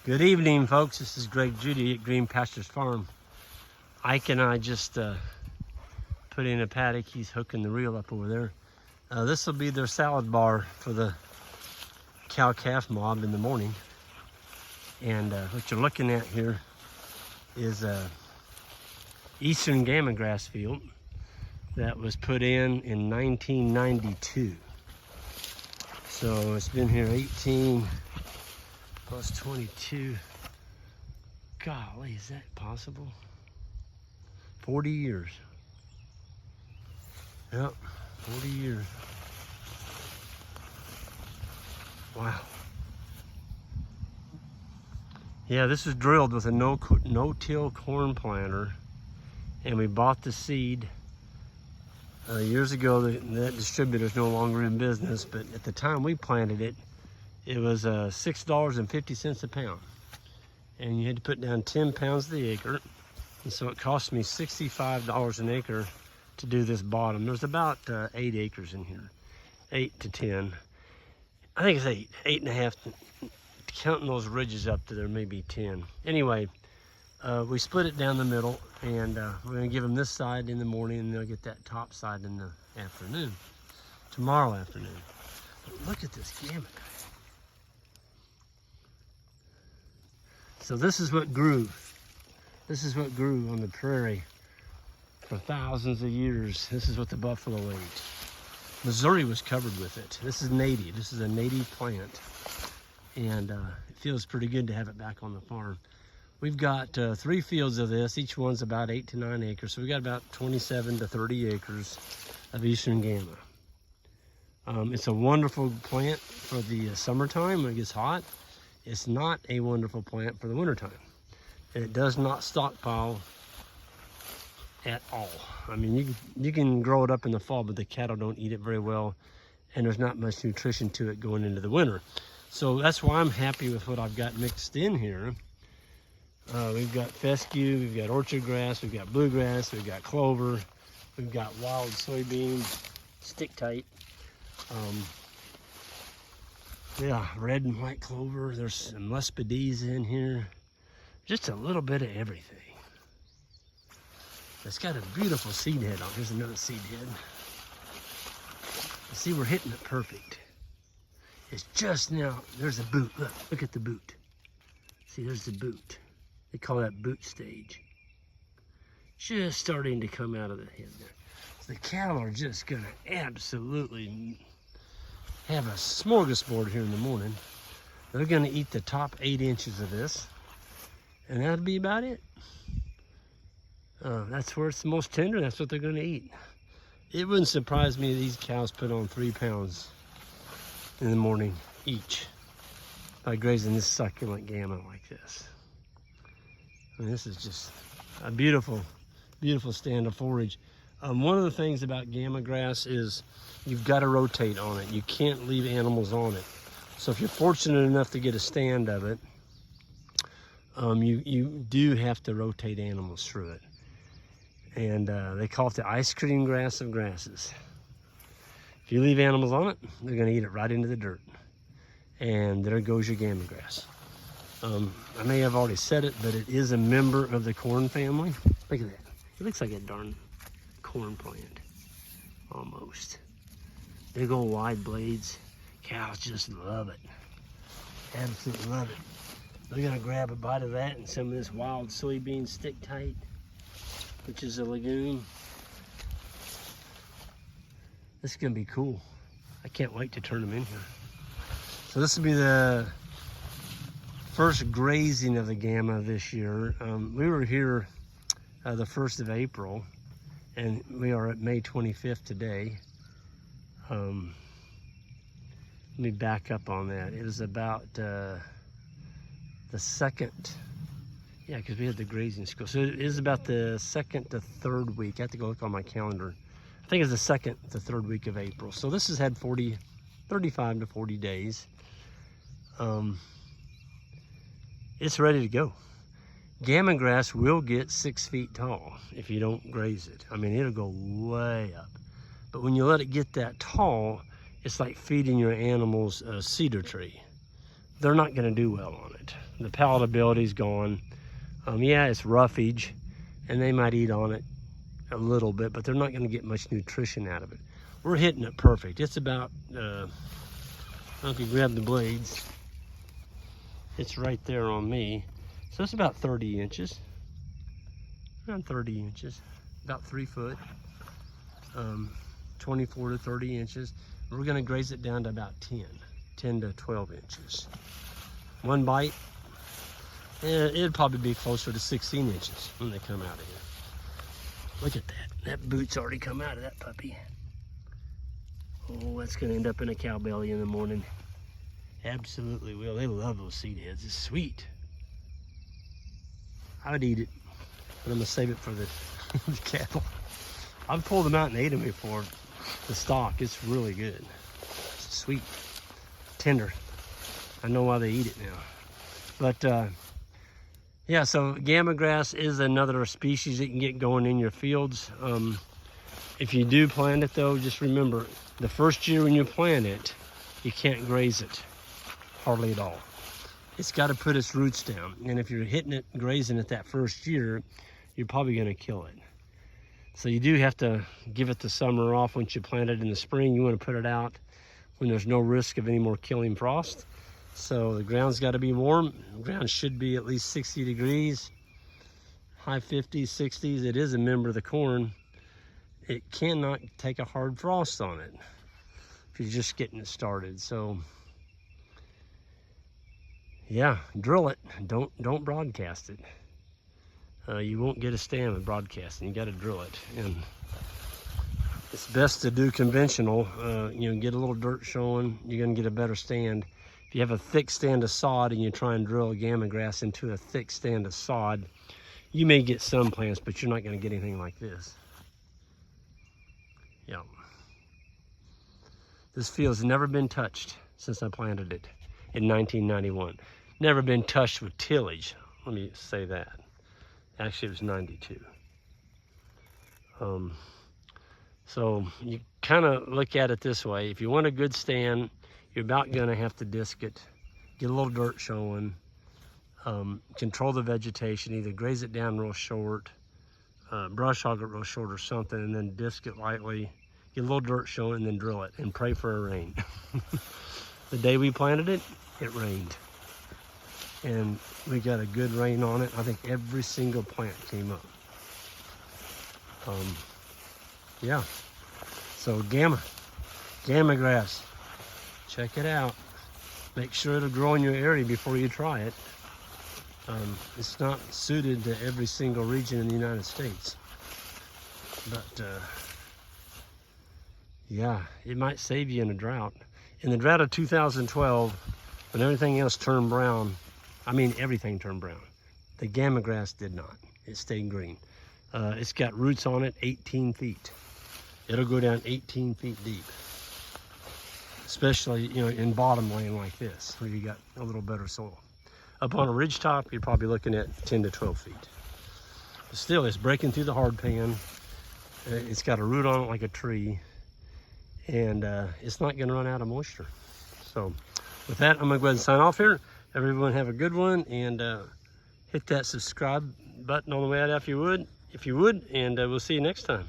Good evening, folks. This is Greg Judy at Green Pastures Farm. Ike and I just put in a paddock. He's hooking the reel up over there. This will be their salad bar for the cow-calf mob in the morning. And what you're looking at here is eastern Gama Grass field that was put in 1992. So it's been here 18 plus 22. Golly, is that possible? 40 years. Yep, 40 years. Wow. Yeah, this was drilled with a no-till corn planter, and we bought the seed years ago. That distributor's no longer in business, but at the time we planted it, it was $6.50 a pound, and you had to put down 10 pounds to the acre, and so it cost me $65 an acre to do this bottom. There's about 8 acres in here, 8 to 10. I think it's 8.5. Counting those ridges up to there, maybe 10. Anyway, we split it down the middle, and we're gonna give them this side in the morning, and they'll get that top side in the afternoon, tomorrow afternoon. But look at this Gama. So this is what grew. This is what grew on the prairie for thousands of years. This is what the buffalo ate. Missouri was covered with it. This is native. This is a native plant. And it feels pretty good to have it back on the farm. We've got 3 fields of this. Each one's about 8 to 9 acres. So we got about 27 to 30 acres of eastern Gama. It's a wonderful plant for the summertime when it gets hot. It's not a wonderful plant for the wintertime. It does not stockpile at all. I mean, you can grow it up in the fall, but the cattle don't eat it very well, and there's not much nutrition to it going into the winter. So that's why I'm happy with what I've got mixed in here. We've got fescue, we've got orchard grass, we've got bluegrass, we've got clover, we've got wild soybean, stick tight. Yeah, red and white clover. There's some muspadies in here. Just a little bit of everything. It's got a beautiful seed head on. Here's another seed head. See, we're hitting it perfect. It's just now, there's a boot. Look at the boot. See, there's the boot. They call that boot stage. Just starting to come out of the head there. So the cattle are just gonna absolutely have a smorgasbord here in the morning. They're gonna eat the top 8 inches of this, and that'll be about it. That's where it's the most tender. That's what they're gonna eat. It wouldn't surprise me if these cows put on 3 pounds in the morning each by grazing this succulent Gama like this. I mean, this is just a beautiful, beautiful stand of forage. One of the things about Gama grass is you've got to rotate on it. You can't leave animals on it. So if you're fortunate enough to get a stand of it, you do have to rotate animals through it. And they call it the ice cream grass of grasses. If you leave animals on it, they're gonna eat it right into the dirt. And there goes your Gama grass. I may have already said it, but it is a member of the corn family. Look at that. It looks like a darn corn plant, almost. Big old wide blades. Cows just love it. Absolutely love it. They're gonna grab a bite of that and some of this wild soybean stick tight, which is a legume. This is gonna be cool. I can't wait to turn them in here. So this will be the first grazing of the Gama this year. We were here the 1st of April, and we are at May 25th today. Let me back up on that. It was about the 2nd, yeah, because we had the grazing school. So it is about the 2nd to 3rd week. I have to go look on my calendar. I think it's the 2nd to 3rd week of April. So this has had 35 to 40 days. It's ready to go. Gama grass will get 6 feet tall if you don't graze it. I mean, it'll go way up. But when you let it get that tall, it's like feeding your animals a cedar tree. they're not going to do well on it. The palatability's gone. Yeah, it's roughage, and they might eat on it a little bit, but they're not going to get much nutrition out of it. We're hitting it perfect. It's about, if you grab the blades, it's right there on me. So it's about 30 inches, around 30 inches, about 3 foot, 24 to 30 inches. We're going to graze it down to about 10 to 12 inches. One bite, it'd probably be closer to 16 inches when they come out of here. Look at that. That boot's already come out of that puppy. Oh, that's going to end up in a cow belly in the morning. Absolutely will. They love those seed heads. It's sweet. I would eat it, but I'm going to save it for the cattle. I've pulled them out and ate them before. The stock, it's really good. It's sweet, tender. I know why they eat it now. But yeah, so Gama grass is another species that you can get going in your fields. If you do plant it though, just remember, the first year when you plant it, you can't graze it, hardly at all. It's got to put its roots down. And if you're hitting it, grazing it that first year, you're probably going to kill it. So you do have to give it the summer off. Once you plant it in the spring, you want to put it out when there's no risk of any more killing frost. So the ground's got to be warm. The ground should be at least 60 degrees, high 50s, 60s. It is a member of the corn. It cannot take a hard frost on it if you're just getting it started. So yeah, drill it. Don't broadcast it. You won't get a stand with broadcasting. You got to drill it, and it's best to do conventional. You know, get a little dirt showing. You're gonna get a better stand. If you have a thick stand of sod and you try and drill a Gama grass into a thick stand of sod, you may get some plants, but you're not going to get anything like this. Yeah. This field's never been touched since I planted it in 1991. Never been touched with tillage. Let me say that. Actually, it was 92. So you kind of look at it this way. If you want a good stand, you're about gonna have to disc it, get a little dirt showing, control the vegetation, either graze it down real short, brush hog it real short or something, and then disc it lightly, get a little dirt showing, and then drill it, and pray for a rain. The day we planted it, it rained. And we got a good rain on it. I think every single plant came up. Yeah, so Gama grass, check it out. Make sure it'll grow in your area before you try it. It's not suited to every single region in the United States, but yeah, it might save you in a drought. In the drought of 2012, when everything else turned brown, I mean everything turned brown, the Gama grass did not. It stayed green. It's got roots on it 18 feet. It'll go down 18 feet deep, especially, you know, in bottom land like this, where you got a little better soil. Up on a ridge top, you're probably looking at 10 to 12 feet. But still, it's breaking through the hard pan. It's got a root on it like a tree, and it's not gonna run out of moisture. So with that, I'm gonna go ahead and sign off here. Everyone have a good one, and hit that subscribe button on the way out if you would, and we'll see you next time.